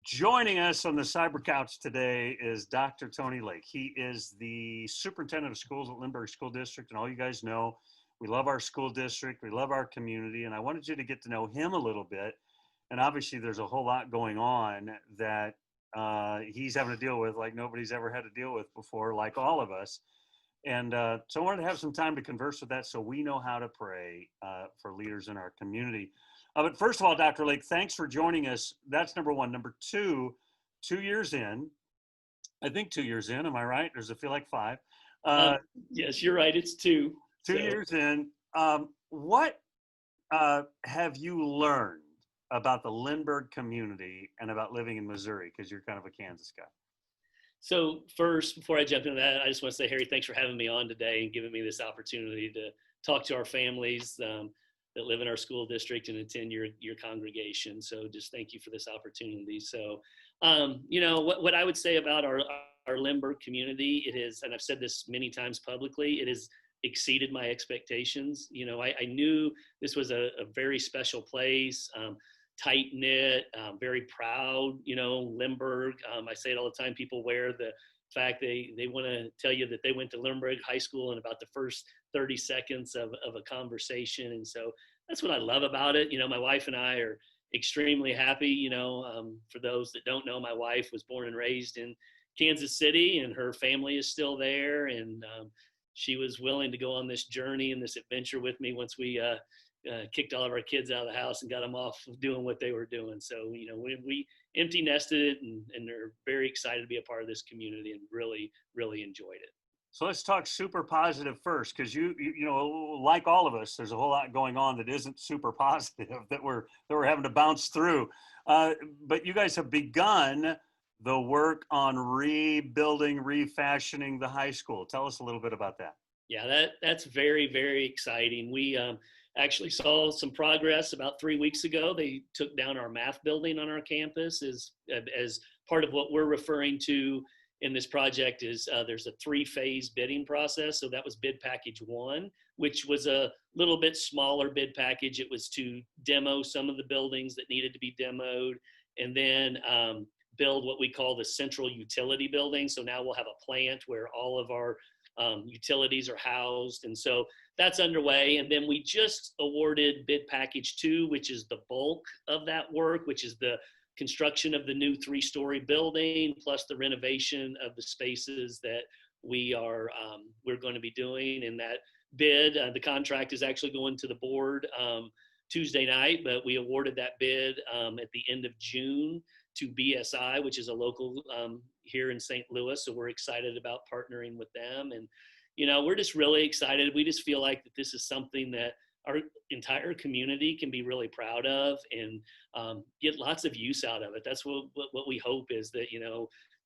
Joining us on the Cyber Couch today is Dr. Tony Lake. He is the superintendent of schools at Lindbergh School District, and all you guys know, we love our school district, we love our community, and I wanted you to get to know him a little bit. And obviously, there's a whole lot going on that he's having to deal with like nobody's ever had to deal with before, like all of us. And so I wanted to have some time to converse with that so we know how to pray for leaders in our community. But first of all, Dr. Lake, thanks for joining us. That's number one. Number two, 2 years in, I think 2 years in, am I right? Does it feel like five? Yes, you're right. It's two. 2 years in. What have you learned about the Lindbergh community and about living in Missouri? Because you're kind of a Kansas guy. So first, before I jump into that, I just want to say, Harry, thanks for having me on today and giving me this opportunity to talk to our families that live in our school district and attend your congregation. So just thank you for this opportunity. So, what I would say about our Lindbergh community, it is, and I've said this many times publicly, it has exceeded my expectations. I knew this was a very special place, tight knit, very proud, Lindbergh. I say it all the time. People wear the fact they want to tell you that they went to Lindbergh High School in about the first 30 seconds of a conversation. And so that's what I love about it. My wife and I are extremely happy. For those that don't know, my wife was born and raised in Kansas City, and her family is still there. And she was willing to go on this journey and this adventure with me once we kicked all of our kids out of the house and got them off of doing what they were doing. So, we empty nested it and they're very excited to be a part of this community and really, really enjoyed it. So let's talk super positive first, because you like all of us, there's a whole lot going on that isn't super positive that we're having to bounce through. But you guys have begun the work on rebuilding, refashioning the high school. Tell us a little bit about that. Yeah, that's very, very exciting. We actually saw some progress about 3 weeks ago. They took down our math building on our campus as part of what we're referring to in this project is there's a 3-phase bidding process. So that was bid package 1, which was a little bit smaller bid package. It was to demo some of the buildings that needed to be demoed, and then build what we call the central utility building. So now we'll have a plant where all of our utilities are housed. And so that's underway. And then we just awarded bid package 2, which is the bulk of that work, which is the construction of the new 3-story building, plus the renovation of the spaces that we're going to be doing. In that bid, the contract is actually going to the board Tuesday night, but we awarded that bid at the end of June to BSI, which is a local here in St. Louis. So we're excited about partnering with them. And, we're just really excited. We just feel like that this is something that our entire community can be really proud of and get lots of use out of it. That's what we hope is that,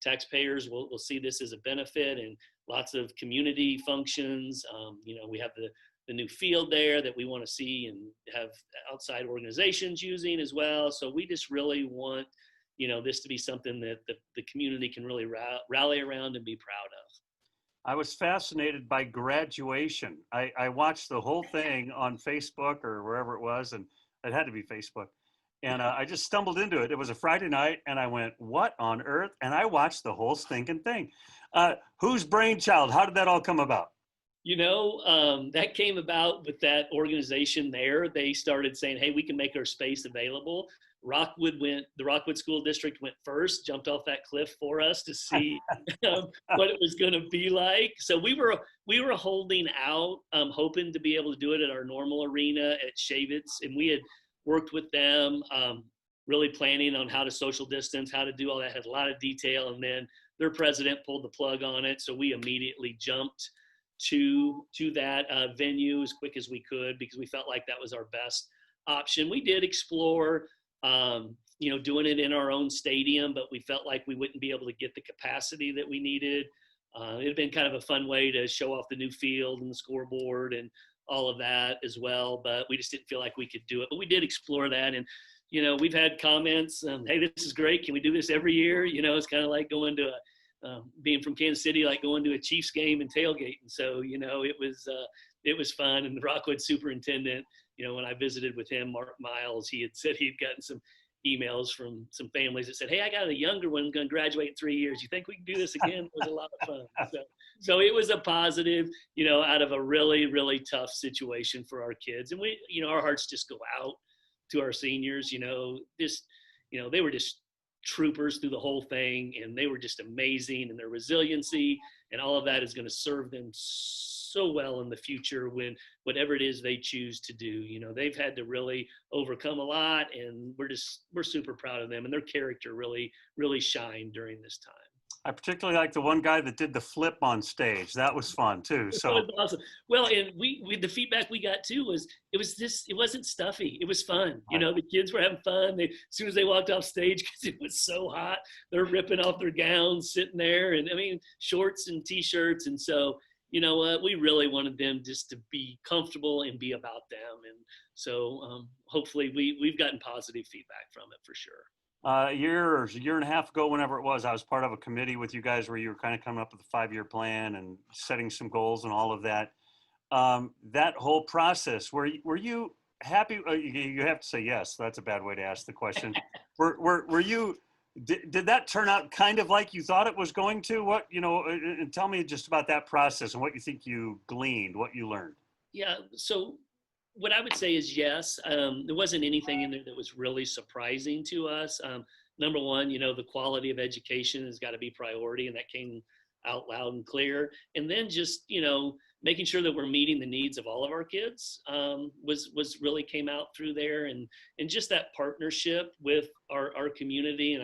taxpayers will see this as a benefit, and lots of community functions. We have the new field there that we want to see and have outside organizations using as well. So we just really want, this to be something that the community can really rally around and be proud of. I was fascinated by graduation. I watched the whole thing on Facebook or wherever it was, and it had to be Facebook. And I just stumbled into it. It was a Friday night, and I went, what on earth? And I watched the whole stinking thing. Whose brainchild? How did that all come about? That came about with that organization there. They started saying, hey, we can make our space available. The Rockwood School District went first, jumped off that cliff for us to see what it was going to be like. So we were holding out, hoping to be able to do it at our normal arena at Shavitz, and we had worked with them, really planning on how to social distance, how to do all that, had a lot of detail, and then their president pulled the plug on it. So we immediately jumped to that venue as quick as we could because we felt like that was our best option. We did explore doing it in our own stadium, but we felt like we wouldn't be able to get the capacity that we needed. It had been kind of a fun way to show off the new field and the scoreboard and all of that as well, but we just didn't feel like we could do it. But we did explore that, and we've had comments, hey, this is great, can we do this every year? It's kind of like going to being from Kansas City, like going to a Chiefs game and tailgating. So it was fun. And the Rockwood superintendent, when I visited with him, Mark Miles, he had said he'd gotten some emails from some families that said, "Hey, I got a younger one going to graduate in 3 years. You think we can do this again?" It was a lot of fun. So it was a positive, out of a really, really tough situation for our kids. And we, our hearts just go out to our seniors, they were just troopers through the whole thing, and they were just amazing, and their resiliency and all of that is going to serve them so well in the future when whatever it is they choose to do. They've had to really overcome a lot, and we're super proud of them, and their character really, really shined during this time. I particularly like the one guy that did the flip on stage. That was fun too. So that was awesome. Well, and we the feedback we got too was it wasn't stuffy. It was fun. The kids were having fun. As soon as they walked off stage, because it was so hot, they're ripping off their gowns, sitting there, and shorts and t-shirts. And so, you know what, we really wanted them just to be comfortable and be about them. And so hopefully we've gotten positive feedback from it for sure. A year and a half ago, whenever it was, I was part of a committee with you guys where you were kind of coming up with a 5-year plan and setting some goals and all of that. That whole process, were you happy? You have to say yes. That's a bad way to ask the question. Were you? Did that turn out kind of like you thought it was going to? What and tell me just about that process and what you think you gleaned, what you learned. Yeah. So what I would say is yes. There wasn't anything in there that was really surprising to us. Number one, the quality of education has got to be priority, and that came out loud and clear. And then just, making sure that we're meeting the needs of all of our kids was really came out through there, and just that partnership with our community. And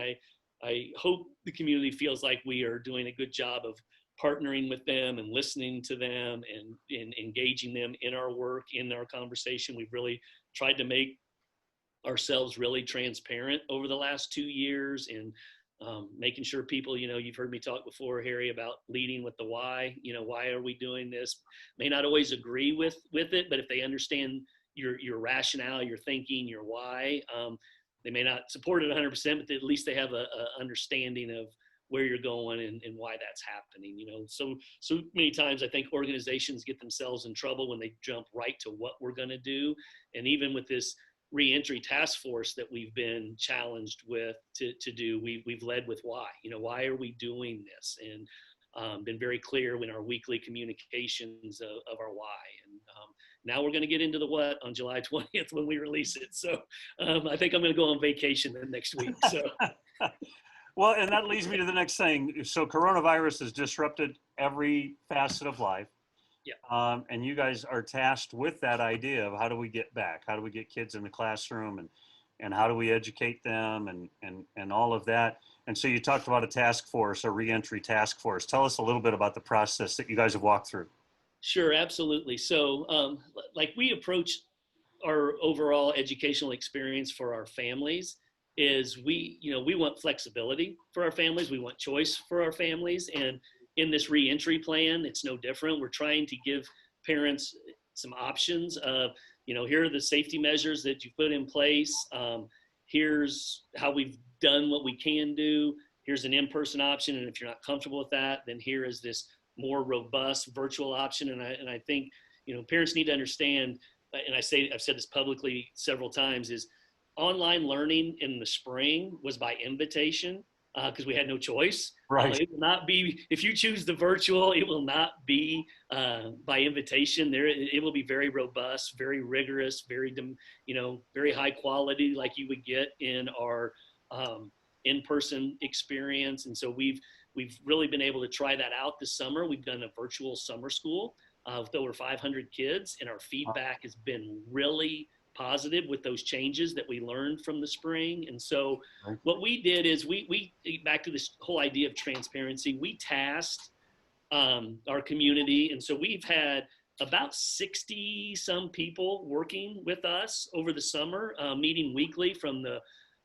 I hope the community feels like we are doing a good job of partnering with them and listening to them and engaging them in our work, in our conversation. We've really tried to make ourselves really transparent over the last 2 years, and making sure people, you've heard me talk before, Harry, about leading with the why. Why are we doing this? May not always agree with it, but if they understand your rationale, your thinking, your why, they may not support it 100%, but at least they have a understanding of where you're going and why that's happening. So many times I think organizations get themselves in trouble when they jump right to what we're going to do. And even with this reentry task force that we've been challenged with to do, we've led with why. Why are we doing this? And been very clear in our weekly communications of our why. And now we're going to get into the what on July 20th when we release it. So I think I'm going to go on vacation then next week. So. Well, and that leads me to the next thing. So coronavirus has disrupted every facet of life. Yeah. And you guys are tasked with that idea of how do we get back? How do we get kids in the classroom, and how do we educate them and all of that? And so you talked about a task force, a reentry task force. Tell us a little bit about the process that you guys have walked through. Sure, absolutely. So like we approach our overall educational experience for our families is we want flexibility for our families. We want choice for our families. And in this reentry plan, it's no different. We're trying to give parents some options of, here are the safety measures that you put in place. Here's how we've done what we can do. Here's an in-person option. And if you're not comfortable with that, then here is this more robust virtual option. And I think, parents need to understand, and I've said this publicly several times, is online learning in the spring was by invitation because we had no choice. Right. It will not be, if you choose the virtual, it will not be by invitation. It will be very robust, very rigorous, very high quality, like you would get in our in-person experience. And so we've really been able to try that out this summer. We've done a virtual summer school with over 500 kids, and our feedback has been really positive with those changes that we learned from the spring. And so what we did is we back to this whole idea of transparency, we tasked our community. And so we've had about 60 some people working with us over the summer, meeting weekly from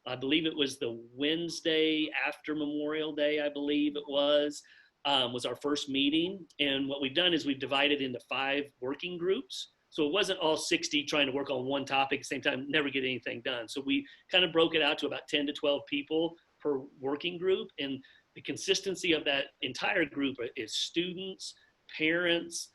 I believe it was the Wednesday after Memorial Day, I believe it was our first meeting. And what we've done is we've divided into 5 working groups. So it wasn't all 60 trying to work on one topic at the same time, never get anything done. So we kind of broke it out to about 10 to 12 people per working group. And the consistency of that entire group is students, parents,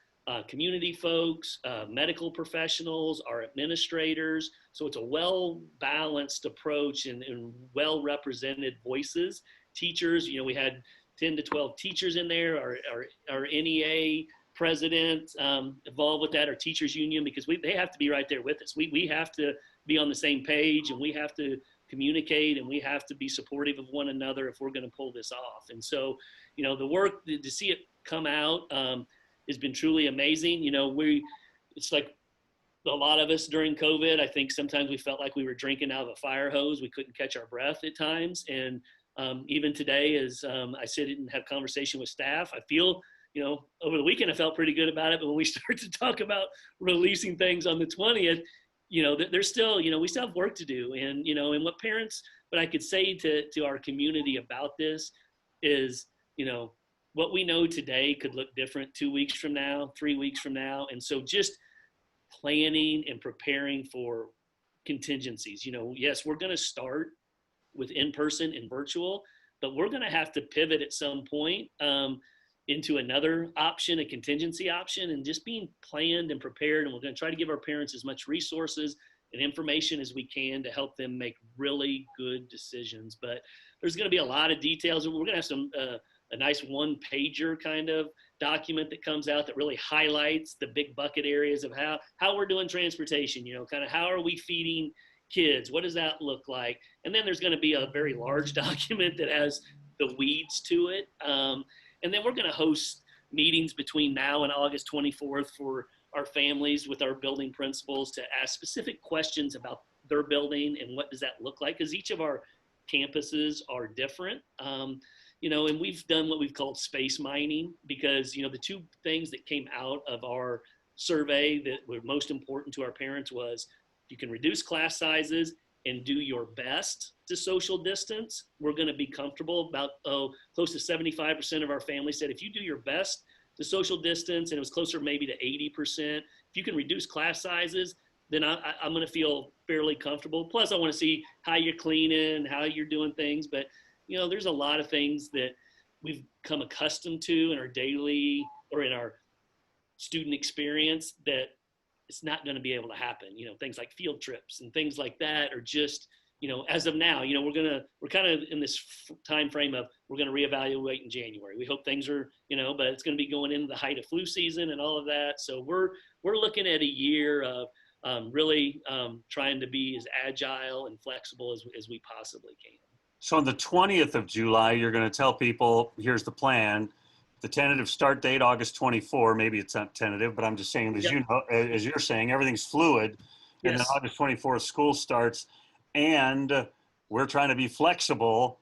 community folks, medical professionals, our administrators. So it's a well-balanced approach and well-represented voices. Teachers, we had 10 to 12 teachers in there, our NEA president involved with that, our teachers union, because they have to be right there with us. We have to be on the same page, and we have to communicate, and we have to be supportive of one another if we're going to pull this off. And so, the work to see it come out has been truly amazing. It's like a lot of us during COVID, I think sometimes we felt like we were drinking out of a fire hose. We couldn't catch our breath at times. And even today, as I sit and have conversation with staff, I feel, over the weekend, I felt pretty good about it. But when we start to talk about releasing things on the 20th, there's still, we still have work to do. And, and what I could say to our community about this is, what we know today could look different 2 weeks from now, 3 weeks from now. And so just planning and preparing for contingencies. Yes, we're going to start with in-person and virtual, but we're going to have to pivot at some point into another option, a contingency option, and just being planned and prepared. And we're going to try to give our parents as much resources and information as we can to help them make really good decisions. But there's going to be a lot of details. We're going to have some a nice one-pager kind of document that comes out that really highlights the big bucket areas of how we're doing transportation, kind of how are we feeding kids? What does that look like? And then there's going to be a very large document that has the weeds to it. And then we're going to host meetings between now and August 24th for our families with our building principals to ask specific questions about their building and what does that look like, because each of our campuses are different. And we've done what we've called space mining, because, the two things that came out of our survey that were most important to our parents was you can reduce class sizes and do your best to social distance, we're going to be comfortable. About close to 75% of our family said if you do your best to social distance, and it was closer maybe to 80%, if you can reduce class sizes, then I'm going to feel fairly comfortable. Plus, I want to see how you're cleaning, how you're doing things. But, there's a lot of things that we've come accustomed to in our daily or in our student experience that it's not going to be able to happen. Things like field trips and things like that are just, as of now, we're kind of in this time frame of we're going to reevaluate in January. We hope things are, but it's going to be going into the height of flu season and all of that. So we're looking at a year of really trying to be as agile and flexible as we possibly can. So on the 20th of July, you're going to tell people, here's the plan. The tentative start date, August 24. Maybe it's not tentative, but I'm just saying, as you're saying, everything's fluid. Yes. And then August 24th, school starts. And we're trying to be flexible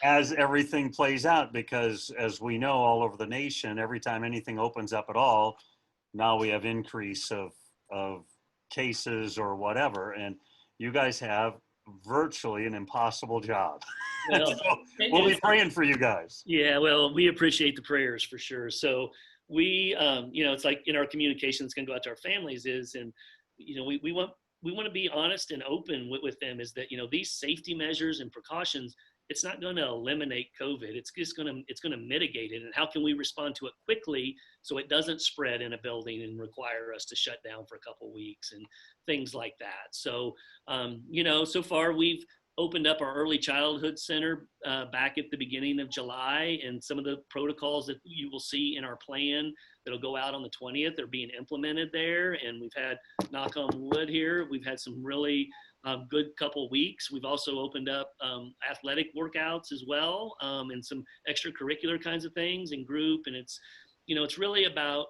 as everything plays out, because as we know, all over the nation, every time anything opens up at all, now we have increase of cases or whatever. And you guys have virtually an impossible job. Well, so we'll be praying for you guys. Yeah, well, we appreciate the prayers for sure. So we, it's like in our communication that's going to go out to our families and, we want to be honest and open with them is that, these safety measures and precautions, it's not going to eliminate COVID. It's going to mitigate it. And how can we respond to it quickly so it doesn't spread in a building and require us to shut down for a couple of weeks and things like that. So, so far we've opened up our early childhood center back at the beginning of July, and some of the protocols that you will see in our plan that'll go out on the 20th are being implemented there. And we've had, knock on wood here, we've had some really good couple weeks. We've also opened up athletic workouts as well, and some extracurricular kinds of things in group. And it's really about,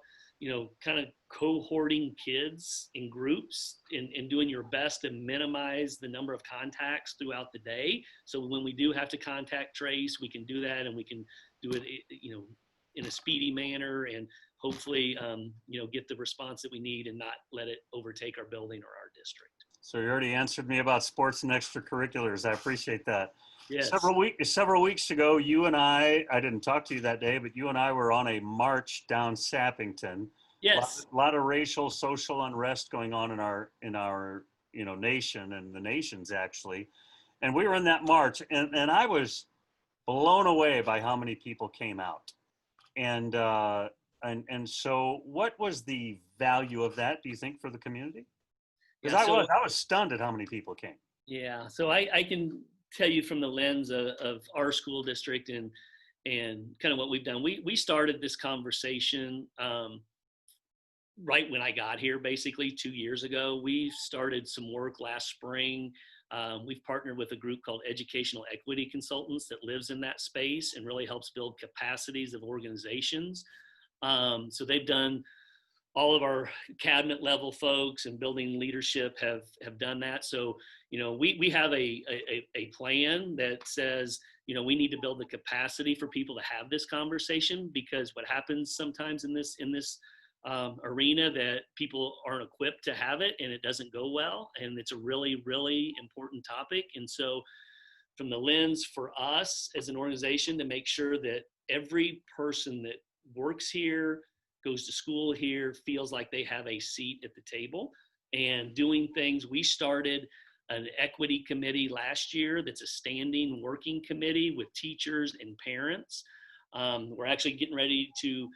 kind of cohorting kids in groups and doing your best to minimize the number of contacts throughout the day. So when we do have to contact trace, we can do that, and we can do it, in a speedy manner, and hopefully, get the response that we need and not let it overtake our building or our district. So you already answered me about sports and extracurriculars. I appreciate that. Yes. Several weeks ago, you and I didn't talk to you that day, but you and I were on a march down Sappington. Yes. A lot of racial, social unrest going on in our nation and the nations actually. And we were in that march, and I was blown away by how many people came out. And And so what was the value of that, do you think, for the community? Because Yeah. So I was stunned at how many people came. yeah. So I can tell you from the lens of our school district and kind of what we've done. We started this conversation right when I got here, basically 2 years ago. We started some work last spring. We've partnered with a group called Educational Equity Consultants that lives in that space and really helps build capacities of organizations. So they've done all of our cabinet level folks and building leadership have done that. So, we have a plan that says, we need to build the capacity for people to have this conversation, because what happens sometimes in this arena, that people aren't equipped to have it and it doesn't go well. And it's a really, really important topic. And so from the lens for us as an organization, to make sure that every person that works here, goes to school here, feels like they have a seat at the table and doing things. We started an equity committee last year that's a standing working committee with teachers and parents. We're actually getting ready to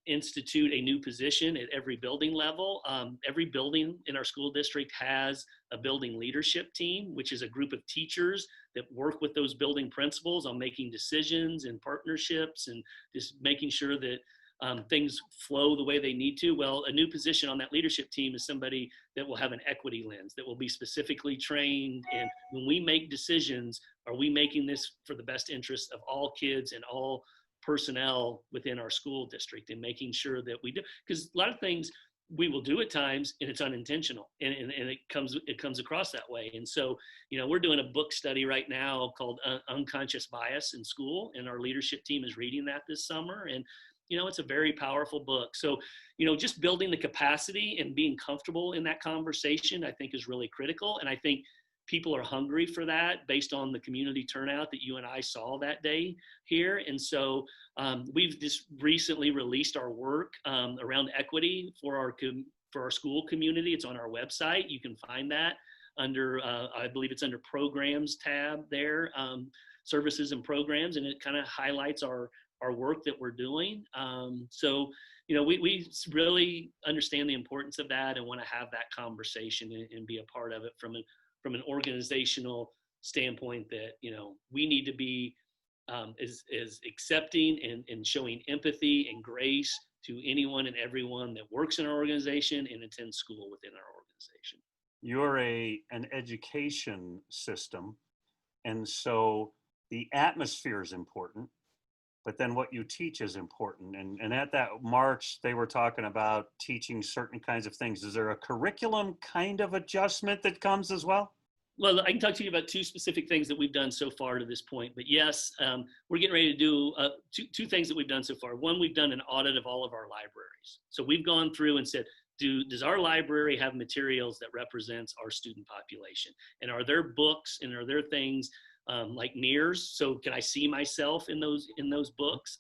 institute a new position at every building level. Every building in our school district has a building leadership team, which is a group of teachers that work with those building principals on making decisions and partnerships and just making sure that things flow the way they need to. Well, a new position on that leadership team is somebody that will have an equity lens, that will be specifically trained. And when we make decisions, are we making this for the best interest of all kids and all personnel within our school district, and making sure that we do, because a lot of things we will do at times and it's unintentional, and it comes across that way. And so, we're doing a book study right now called Unconscious Bias in School, and our leadership team is reading that this summer. And it's a very powerful book. So, just building the capacity and being comfortable in that conversation, I think, is really critical. And I think people are hungry for that based on the community turnout that you and I saw that day here. And so we've just recently released our work around equity for our school community. It's on our website. You can find that under, I believe it's under programs tab there, services and programs, and it kind of highlights our work that we're doing. So, we really understand the importance of that and want to have that conversation and be a part of it from an organizational standpoint, that, we need to be as accepting and showing empathy and grace to anyone and everyone that works in our organization and attends school within our organization. You're an education system, and so the atmosphere is important, but then what you teach is important. And at that March, they were talking about teaching certain kinds of things. Is there a curriculum kind of adjustment that comes as well? Well, I can talk to you about two specific things that we've done so far to this point. But yes, we're getting ready to do two things that we've done so far. One, we've done an audit of all of our libraries. So we've gone through and said, does our library have materials that represents our student population? And are there books and are there things like mirrors? So can I see myself in those books?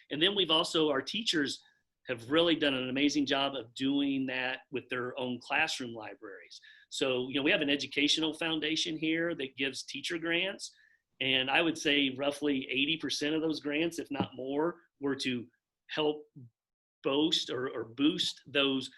And then our teachers have really done an amazing job of doing that with their own classroom libraries. So, we have an educational foundation here that gives teacher grants. And I would say roughly 80% of those grants, if not more, were to help boost those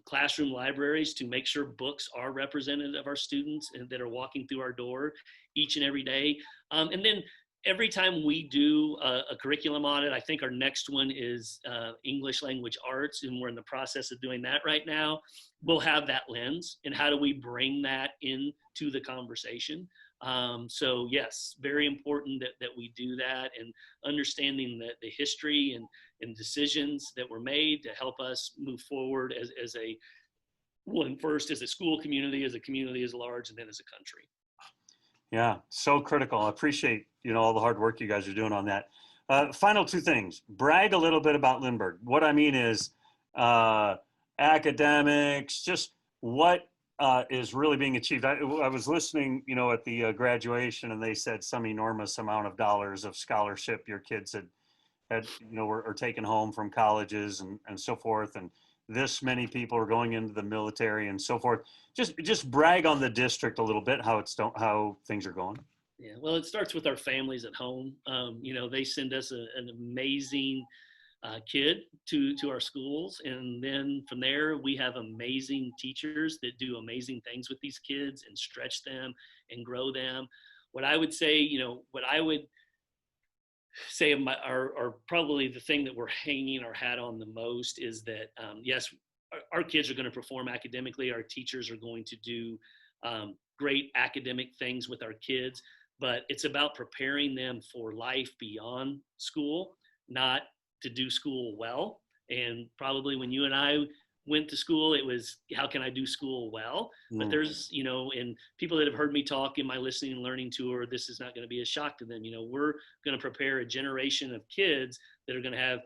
classroom libraries to make sure books are representative of our students and that are walking through our door each and every day. And then every time we do a curriculum audit, I think our next one is English language arts, and we're in the process of doing that right now. We'll have that lens, and how do we bring that into the conversation? So yes, very important that we do that, and understanding the history and decisions that were made to help us move forward as first as a school community, as a community as large, and then as a country. Yeah, so critical. I appreciate, all the hard work you guys are doing on that. Final two things. Brag a little bit about Lindbergh. What I mean is academics, just what is really being achieved. I was listening, at the graduation, and they said some enormous amount of dollars of scholarship your kids had were taken home from colleges and so forth. And this many people are going into the military and so forth. Just brag on the district a little bit, how things are going. Yeah, well, it starts with our families at home. They send us an amazing kid to our schools. And then from there, we have amazing teachers that do amazing things with these kids and stretch them and grow them. What I would say, what I would say are probably the thing that we're hanging our hat on the most is that, yes, our kids are going to perform academically. Our teachers are going to do great academic things with our kids, but it's about preparing them for life beyond school, not to do school well. And probably when you and I went to school, it was, how can I do school well? But there's, and people that have heard me talk in my listening and learning tour, this is not going to be a shock to them. We're going to prepare a generation of kids that are going to have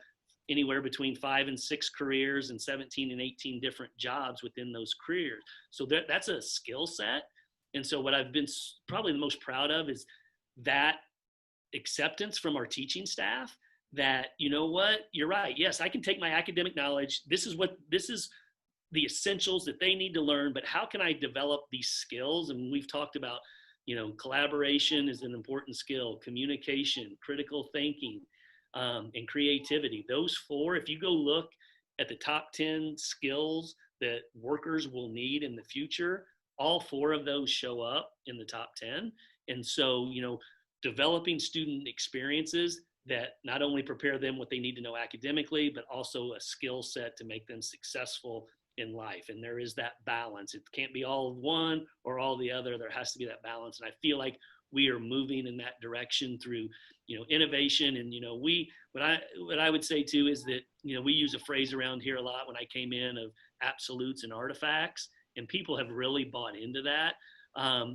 anywhere between 5 and 6 careers and 17 and 18 different jobs within those careers. So that's a skill set. And so what I've been probably the most proud of is that acceptance from our teaching staff that, you're right. Yes, I can take my academic knowledge. This is the essentials that they need to learn, but how can I develop these skills? And we've talked about, collaboration is an important skill, communication, critical thinking, and creativity. Those 4, if you go look at the top 10 skills that workers will need in the future, all 4 of those show up in the top 10. And so, developing student experiences that not only prepare them what they need to know academically, but also a skill set to make them successful in life. And there is that balance. It can't be all of one or all the other. There has to be that balance. And I feel like we are moving in that direction through, innovation. And, what I would say too is that, we use a phrase around here a lot when I came in of absolutes and artifacts, and people have really bought into that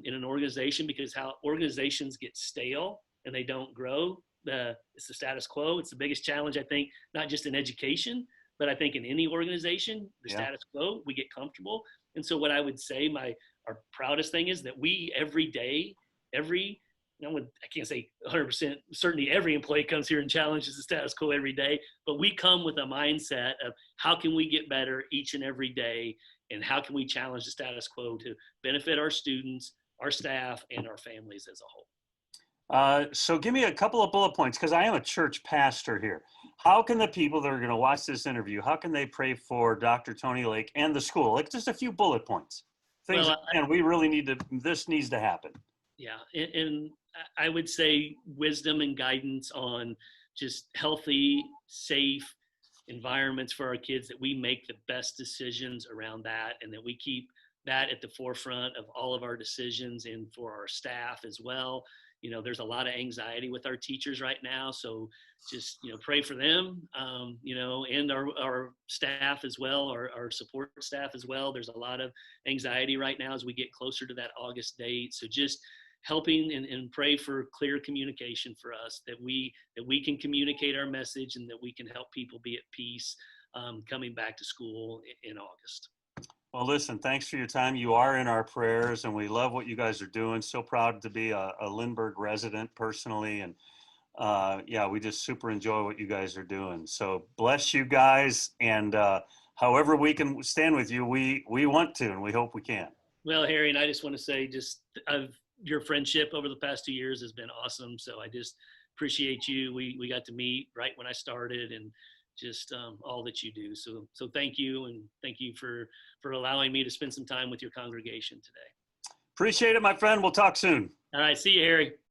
in an organization, because how organizations get stale and they don't grow. It's the status quo. It's the biggest challenge, I think, not just in education, but I think in any organization, the status quo, we get comfortable. And so what I would say, our proudest thing is that we every day, I can't say 100% certainty every employee comes here and challenges the status quo every day, but we come with a mindset of how can we get better each and every day, and how can we challenge the status quo to benefit our students, our staff, and our families as a whole. So give me a couple of bullet points, because I am a church pastor here. How can the people that are going to watch this interview, how can they pray for Dr. Tony Lake and the school? Like just a few bullet points. Things, and we really this needs to happen. Yeah, and I would say wisdom and guidance on just healthy, safe environments for our kids, that we make the best decisions around that, and that we keep that at the forefront of all of our decisions, and for our staff as well. There's a lot of anxiety with our teachers right now. So just, pray for them, and our staff as well, our support staff as well. There's a lot of anxiety right now as we get closer to that August date. So just helping and pray for clear communication for us, that we can communicate our message, and that we can help people be at peace coming back to school in August. Well, listen, thanks for your time. You are in our prayers, and we love what you guys are doing. So proud to be a Lindbergh resident personally. And we just super enjoy what you guys are doing. So bless you guys. And however we can stand with you, we want to, and we hope we can. Well, Harry, and I just want to say your friendship over the past 2 years has been awesome. So I just appreciate you. We got to meet right when I started, and just all that you do. So thank you. And thank you for allowing me to spend some time with your congregation today. Appreciate it, my friend. We'll talk soon. All right. See you, Harry.